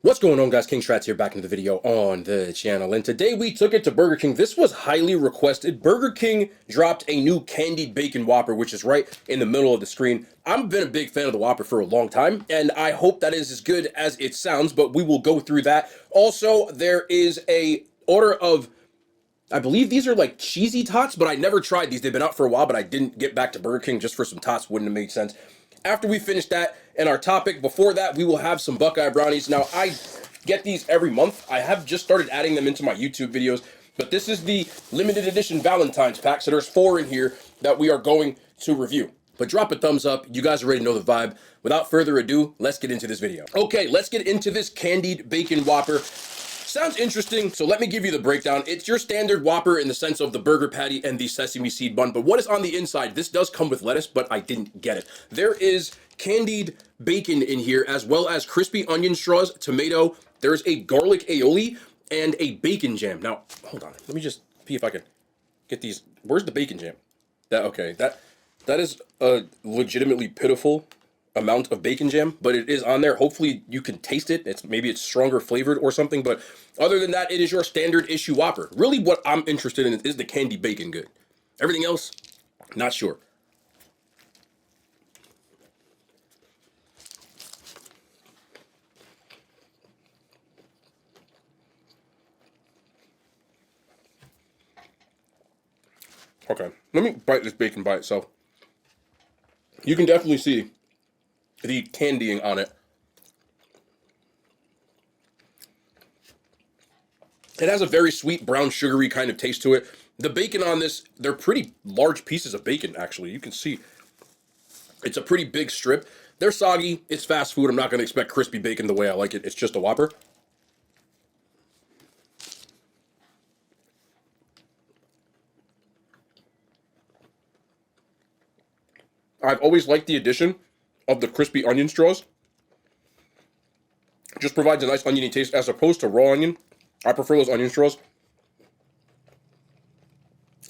What's going on, guys? King Strats here, back into the video on the channel, and today we took it to Burger King. This was highly requested. Burger King dropped a new candied bacon Whopper, which is right in the middle of the screen. I've been a big fan of the Whopper for a long time, and I hope that is as good as it sounds, but we will go through that. Also, there is a order of, I believe these are like cheesy tots, but I never tried these. They've been out for a while, but I didn't get back to Burger King just for some tots. Wouldn't have made sense. After we finish that and our topic, before that, we will have some Buckeye Brownies. Now, I get these every month. I have just started adding them into my YouTube videos, but this is the limited edition Valentine's pack, so there's 4 in here that we are going to review. But drop a thumbs up. You guys already know the vibe. Without further ado, let's get into this video. Okay, let's get into this candied bacon Whopper. Sounds interesting, so let me give you the breakdown. It's your standard Whopper in the sense of the burger patty and the sesame seed bun, but what is on the inside? This does come with lettuce, but I didn't get it. There is candied bacon in here, as well as crispy onion straws, tomato. There's a garlic aioli, and a bacon jam. Now, hold on. Let me just see if I can get these. Where's the bacon jam? That is a legitimately pitiful amount of bacon jam, but it is on there. Hopefully you can taste it. Maybe it's stronger flavored or something, but other than that, it is your standard issue Whopper. Really what I'm interested in is the candy bacon good. Everything else, not sure. Okay, let me bite this bacon by itself. You can definitely see the candying on it. It has a very sweet, brown, sugary kind of taste to it. The bacon on this, they're pretty large pieces of bacon, actually. You can see it's a pretty big strip. They're soggy. It's fast food. I'm not going to expect crispy bacon the way I like it. It's just a Whopper. I've always liked the addition of the crispy onion straws. It just provides a nice oniony taste as opposed to raw onion. I prefer those onion straws.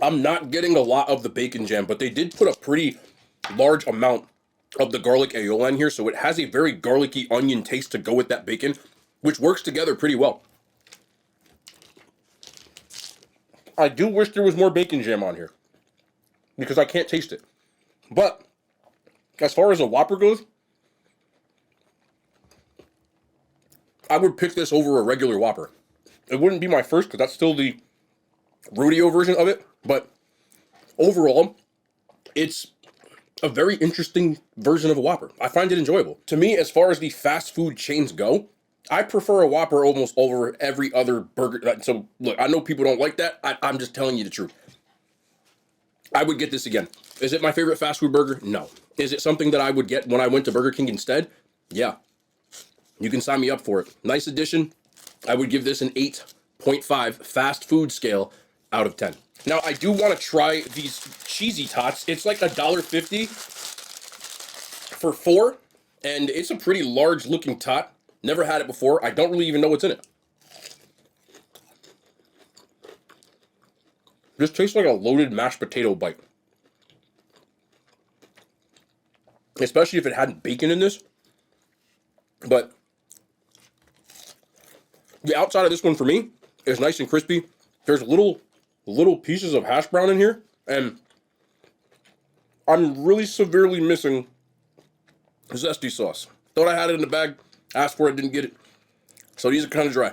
I'm not getting a lot of the bacon jam, but they did put a pretty large amount of the garlic aioli in here, so it has a very garlicky onion taste to go with that bacon, which works together pretty well. I do wish there was more bacon jam on here, because I can't taste it. But as far as a Whopper goes, I would pick this over a regular Whopper. It wouldn't be my first, because that's still the rodeo version of it, but overall, it's a very interesting version of a Whopper. I find it enjoyable. To me, as far as the fast food chains go, I prefer a Whopper almost over every other burger. So, look, I know people don't like that. I'm just telling you the truth. I would get this again. Is it my favorite fast food burger? No. Is it something that I would get when I went to Burger King instead? Yeah. You can sign me up for it. Nice addition. I would give this an 8.5 fast food scale out of 10. Now, I do want to try these cheesy tots. It's like $1.50 for 4, and it's a pretty large looking tot. Never had it before. I don't really even know what's in it. This tastes like a loaded mashed potato bite. Especially if it had bacon in this. But the outside of this one for me is nice and crispy. There's little pieces of hash brown in here, and I'm really severely missing zesty sauce. Thought I had it in the bag, asked for it, didn't get it. So these are kind of dry.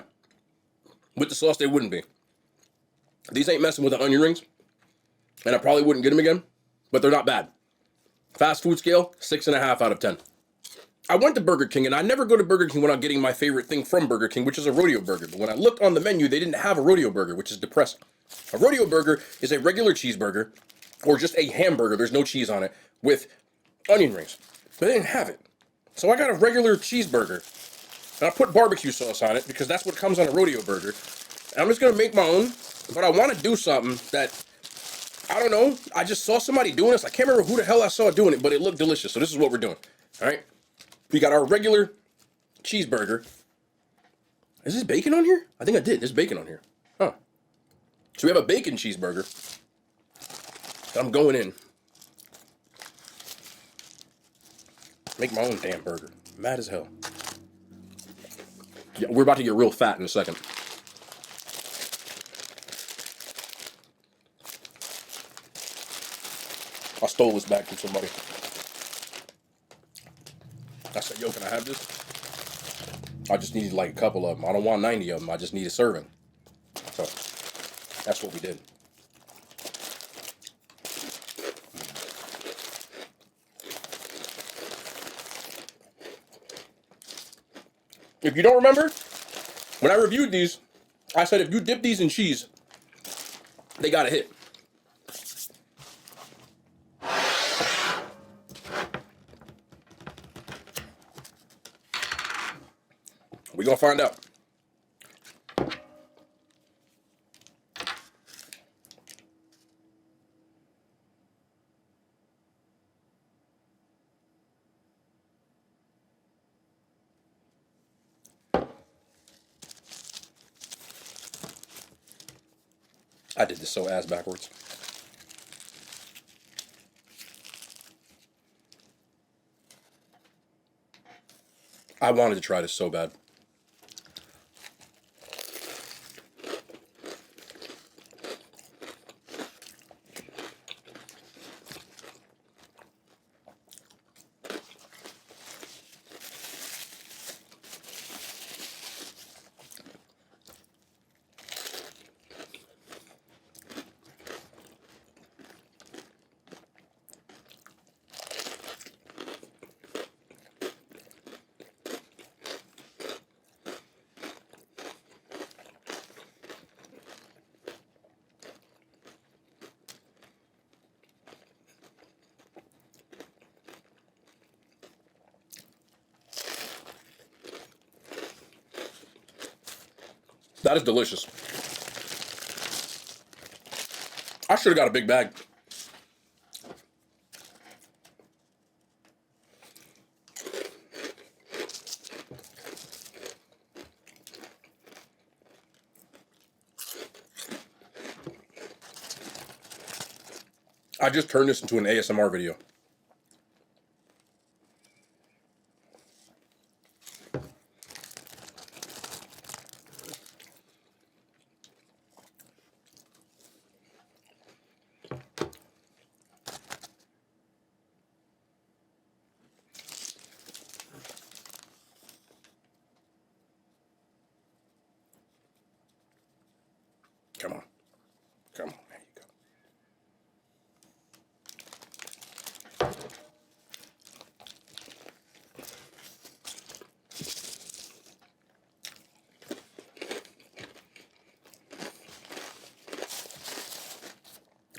With the sauce, they wouldn't be. These ain't messing with the onion rings, and I probably wouldn't get them again, but they're not bad. Fast food scale, 6.5 out of 10. I went to Burger King, and I never go to Burger King without getting my favorite thing from Burger King, which is a rodeo burger. But when I looked on the menu, they didn't have a rodeo burger, which is depressing. A rodeo burger is a regular cheeseburger, or just a hamburger, there's no cheese on it, with onion rings. But they didn't have it. So I got a regular cheeseburger, and I put barbecue sauce on it, because that's what comes on a rodeo burger. And I'm just going to make my own, but I want to do something that, I don't know, I just saw somebody doing this. I can't remember who the hell I saw doing it, but it looked delicious. So this is what we're doing. All right. We got our regular cheeseburger. Is this bacon on here? I think I did. There's bacon on here. Huh. So we have a bacon cheeseburger. I'm going in. Make my own damn burger. Mad as hell. Yeah, we're about to get real fat in a second. I stole this bag from somebody. I said, yo, can I have this? I just needed like a couple of them. I don't want 90 of them. I just need a serving. So that's what we did. If you don't remember, when I reviewed these, I said if you dip these in cheese, they got a hit. We're gonna find out. I did this so ass backwards. I wanted to try this so bad. That is delicious. I should have got a big bag. I just turned this into an ASMR video. Come on. Come on. There you go.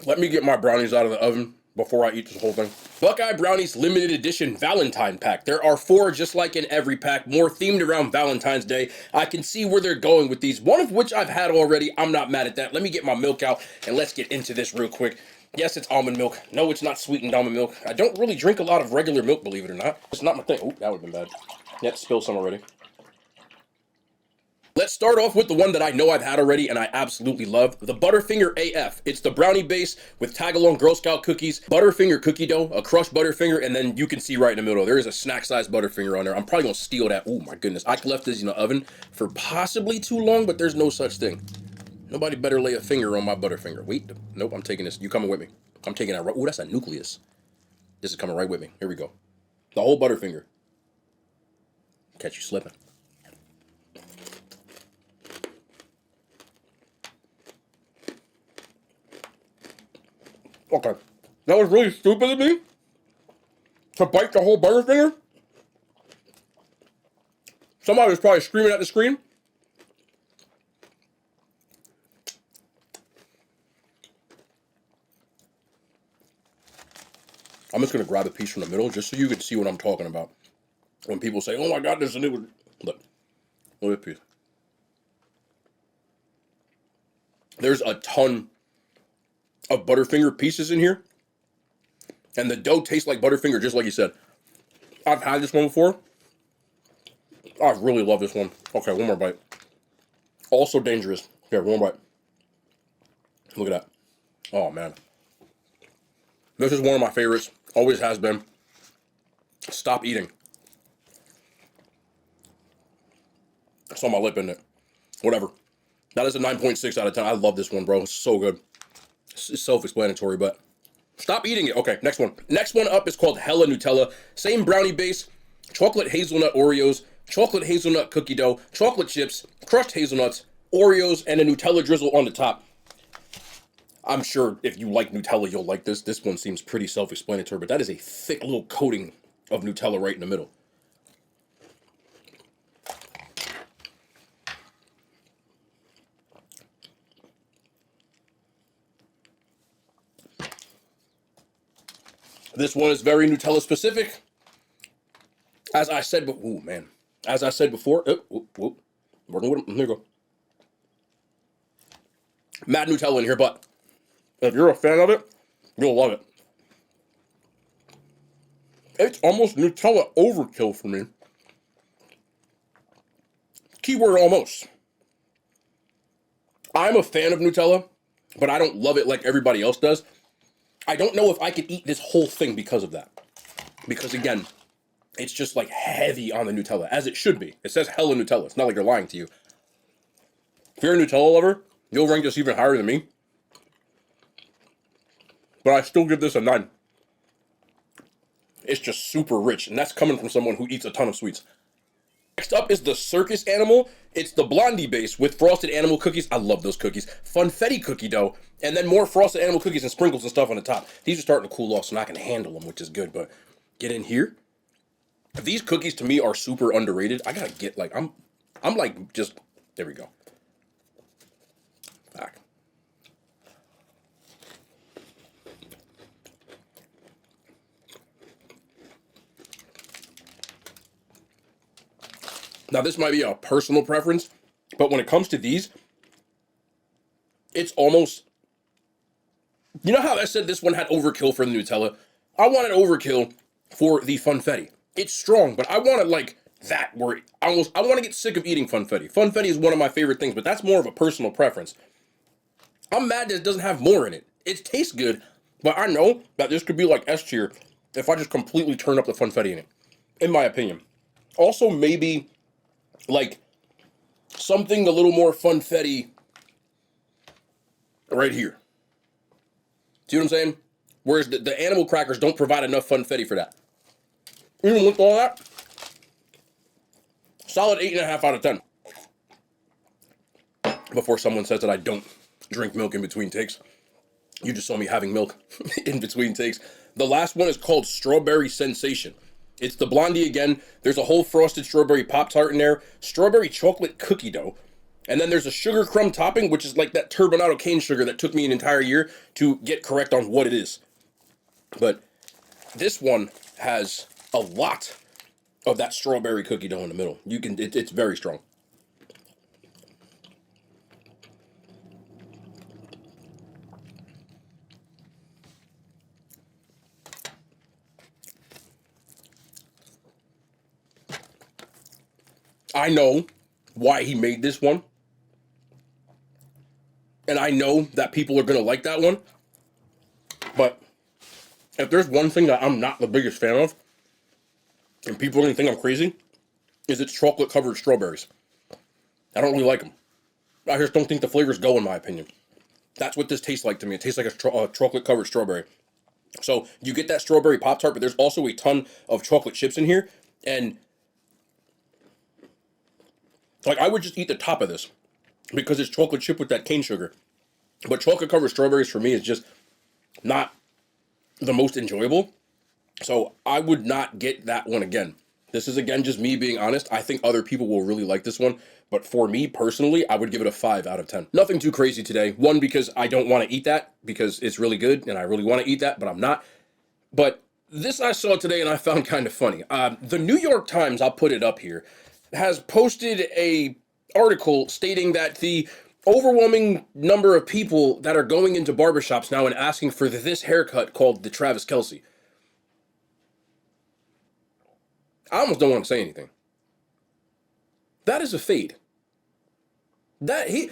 Let me get my brownies out of the oven before I eat this whole thing. Buckeye Brownies limited edition Valentine pack. There are 4 just like in every pack, more themed around Valentine's Day. I can see where they're going with these, one of which I've had already. I'm not mad at that. Let me get my milk out and let's get into this real quick. Yes, it's almond milk. No, it's not sweetened almond milk. I don't really drink a lot of regular milk, believe it or not. It's not my thing. Oh, that would have been bad. Yep, spilled some already. Let's start off with the one that I know I've had already and I absolutely love, the Butterfinger AF. It's the brownie base with tag-along Girl Scout cookies, Butterfinger cookie dough, a crushed Butterfinger, and then you can see right in the middle, there is a snack-sized Butterfinger on there. I'm probably gonna steal that. Oh my goodness. I left this in the oven for possibly too long, but there's no such thing. Nobody better lay a finger on my Butterfinger. Wait, nope, I'm taking this. You coming with me. I'm taking that right. Oh, that's a nucleus. This is coming right with me. Here we go. The whole Butterfinger. Catch you slipping. Okay, that was really stupid of me to bite the whole Butterfinger. Somebody was probably screaming at the screen. I'm just gonna grab a piece from the middle just so you can see what I'm talking about. When people say, "Oh my God, there's a new," look at that piece. There's a ton of Butterfinger pieces in here. And the dough tastes like Butterfinger, just like you said. I've had this one before. I really love this one. Okay, one more bite. Also dangerous. Here, one more bite. Look at that. Oh, man. This is one of my favorites. Always has been. Stop eating. I saw my lip in it. Whatever. That is a 9.6 out of 10. I love this one, bro. It's so good. It's self-explanatory, but stop eating it. Okay, next one. Next one up is called Hella Nutella. Same brownie base, chocolate hazelnut Oreos, chocolate hazelnut cookie dough, chocolate chips, crushed hazelnuts, Oreos, and a Nutella drizzle on the top. I'm sure if you like Nutella, you'll like this. This one seems pretty self-explanatory, but that is a thick little coating of Nutella right in the middle. This one is very Nutella specific. As I said, ooh, man. As I said before, working with them. There you go. Mad Nutella in here, but if you're a fan of it, you'll love it. It's almost Nutella overkill for me. Keyword almost. I'm a fan of Nutella, but I don't love it like everybody else does. I don't know if I could eat this whole thing because of that. Because again, it's just like heavy on the Nutella, as it should be. It says Hella Nutella. It's not like they're lying to you. If you're a Nutella lover, you'll rank this even higher than me. But I still give this a 9. It's just super rich, and that's coming from someone who eats a ton of sweets. Next up is the Circus Animal. It's the Blondie base with frosted animal cookies. I love those cookies. Funfetti cookie dough, and then more frosted animal cookies and sprinkles and stuff on the top. These are starting to cool off, so I can handle them, which is good. But get in here. These cookies to me are super underrated. I gotta get like I'm like just there we go. Back. Now, this might be a personal preference, but when it comes to these, it's almost... You know how I said this one had overkill for the Nutella? I wanted overkill for the Funfetti. It's strong, but I wanted like that where I want to get sick of eating Funfetti. Funfetti is one of my favorite things, but that's more of a personal preference. I'm mad that it doesn't have more in it. It tastes good, but I know that this could be like S tier if I just completely turn up the Funfetti in it, in my opinion. Also, maybe... like something a little more funfetti right here. See what I'm saying? Whereas the animal crackers don't provide enough funfetti for that. Even with all that, solid 8.5 out of 10. Before someone says that I don't drink milk in between takes. You just saw me having milk in between takes. The last one is called Strawberry Sensation. It's the Blondie again. There's a whole frosted strawberry Pop-Tart in there, strawberry chocolate cookie dough, and then there's a sugar crumb topping, which is like that turbinado cane sugar that took me an entire year to get correct on what it is. But this one has a lot of that strawberry cookie dough in the middle. It's very strong. I know why he made this one. And I know that people are going to like that one. But if there's one thing that I'm not the biggest fan of, and people are going to think I'm crazy, is it's chocolate-covered strawberries. I don't really like them. I just don't think the flavors go, in my opinion. That's what this tastes like to me. It tastes like a chocolate-covered strawberry. So you get that strawberry Pop-Tart, but there's also a ton of chocolate chips in here. And... like, I would just eat the top of this because it's chocolate chip with that cane sugar. But chocolate-covered strawberries for me is just not the most enjoyable. So I would not get that one again. This is, again, just me being honest. I think other people will really like this one. But for me, personally, I would give it a 5 out of 10. Nothing too crazy today. One, because I don't want to eat that because it's really good and I really want to eat that, but I'm not. But this I saw today and I found kind of funny. The New York Times, I'll put it up here, has posted a article stating that the overwhelming number of people that are going into barbershops now and asking for this haircut called the Travis Kelce. I almost don't want to say anything. That is a fade. I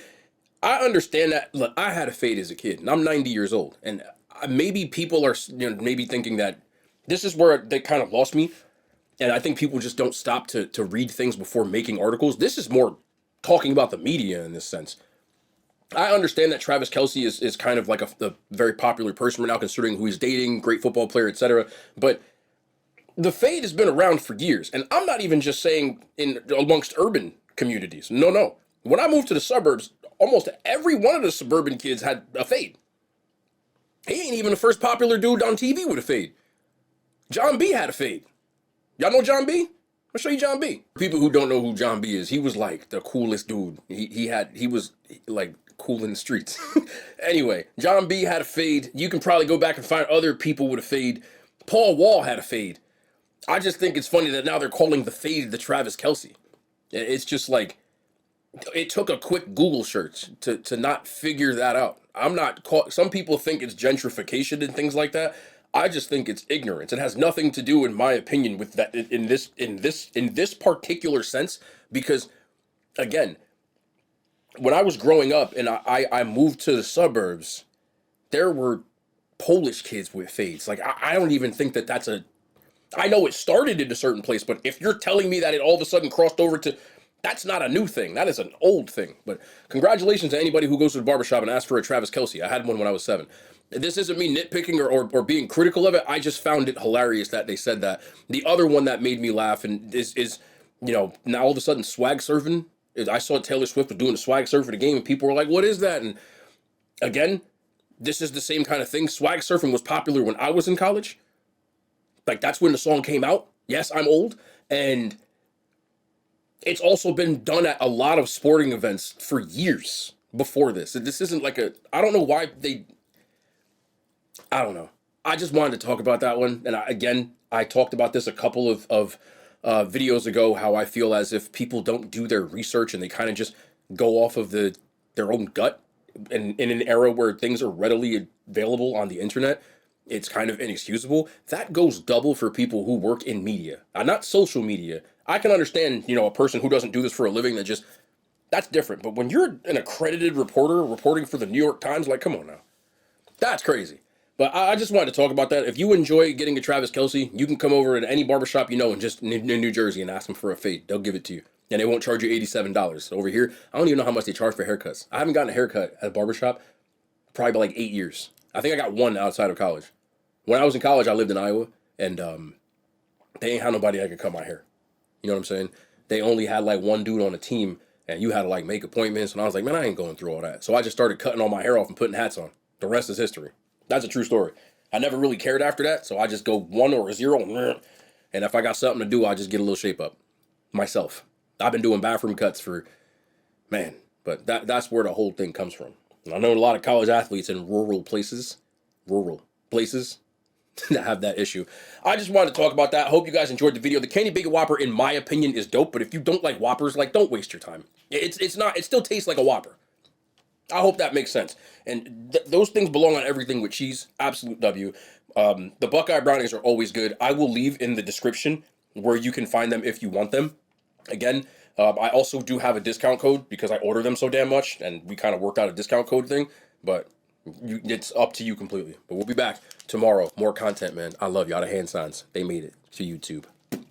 understand that. Look, I had a fade as a kid, and I'm 90 years old, and maybe people are, maybe thinking that this is where they kind of lost me. And I think people just don't stop to read things before making articles. This is more talking about the media in this sense. I understand that Travis Kelce is kind of like a very popular person right now, considering who he's dating, great football player, etc. But the fade has been around for years, and I'm not even just saying in amongst urban communities. No, no. When I moved to the suburbs, almost every one of the suburban kids had a fade. He ain't even the first popular dude on TV with a fade. John B had a fade. Y'all know John B? I'll show you John B. People who don't know who John B is, he was like the coolest dude. He was like cool in the streets. Anyway, John B had a fade. You can probably go back and find other people with a fade. Paul Wall had a fade. I just think it's funny that now they're calling the fade the Travis Kelce. It's just like, it took a quick Google search to not figure that out. I'm not caught. Some people think it's gentrification and things like that. I just think it's ignorance. It has nothing to do, in my opinion, with that in this particular sense. Because, again, when I was growing up and I moved to the suburbs, there were Polish kids with fades. Like, I don't even think that that's a... I know it started in a certain place, but if you're telling me that it all of a sudden crossed over to... That's not a new thing. That is an old thing. But congratulations to anybody who goes to the barbershop and asks for a Travis Kelce. I had one when I was 7. This isn't me nitpicking or being critical of it. I just found it hilarious that they said that. The other one that made me laugh and is you know, now all of a sudden swag surfing. I saw Taylor Swift was doing the swag surf at the game and people were like, what is that? And again, this is the same kind of thing. Swag surfing was popular when I was in college. Like, that's when the song came out. Yes, I'm old. And it's also been done at a lot of sporting events for years before this. This isn't like a... I don't know why they... I don't know. I just wanted to talk about that one. And I talked about this a couple of videos ago, how I feel as if people don't do their research and they kind of just go off of their own gut. And in an era where things are readily available on the internet, it's kind of inexcusable. That goes double for people who work in media. Not social media. I can understand, you know, a person who doesn't do this for a living, that's different. But when you're an accredited reporter reporting for the New York Times, like, come on now. That's crazy. But I just wanted to talk about that. If you enjoy getting a Travis Kelce, you can come over to any barbershop you know and just in New Jersey and ask them for a fade. They'll give it to you. And they won't charge you $87. Over here, I don't even know how much they charge for haircuts. I haven't gotten a haircut at a barbershop probably by like 8 years. I think I got one outside of college. When I was in college, I lived in Iowa, and they ain't had nobody that could cut my hair. You know what I'm saying? They only had like one dude on the team, and you had to like make appointments, and I was like, man, I ain't going through all that. So I just started cutting all my hair off and putting hats on. The rest is history. That's a true story. I never really cared after that, so I just go 1 or a 0, and if I got something to do, I just get a little shape up myself. I've been doing bathroom cuts for, man, but that's where the whole thing comes from. And I know a lot of college athletes in rural places that have that issue. I just wanted to talk about that. Hope you guys enjoyed the video. The Candied Bacon Whopper, in my opinion, is dope, but if you don't like Whoppers, like, don't waste your time. It's not, it still tastes like a Whopper. I hope that makes sense. And those things belong on everything with cheese. Absolute W. The Buckeye Brownies are always good. I will leave in the description where you can find them if you want them. Again, I also do have a discount code because I order them so damn much, and we kind of worked out a discount code thing, but it's up to you completely. But we'll be back tomorrow. More content, man. I love y'all. The hand signs, they made it to YouTube.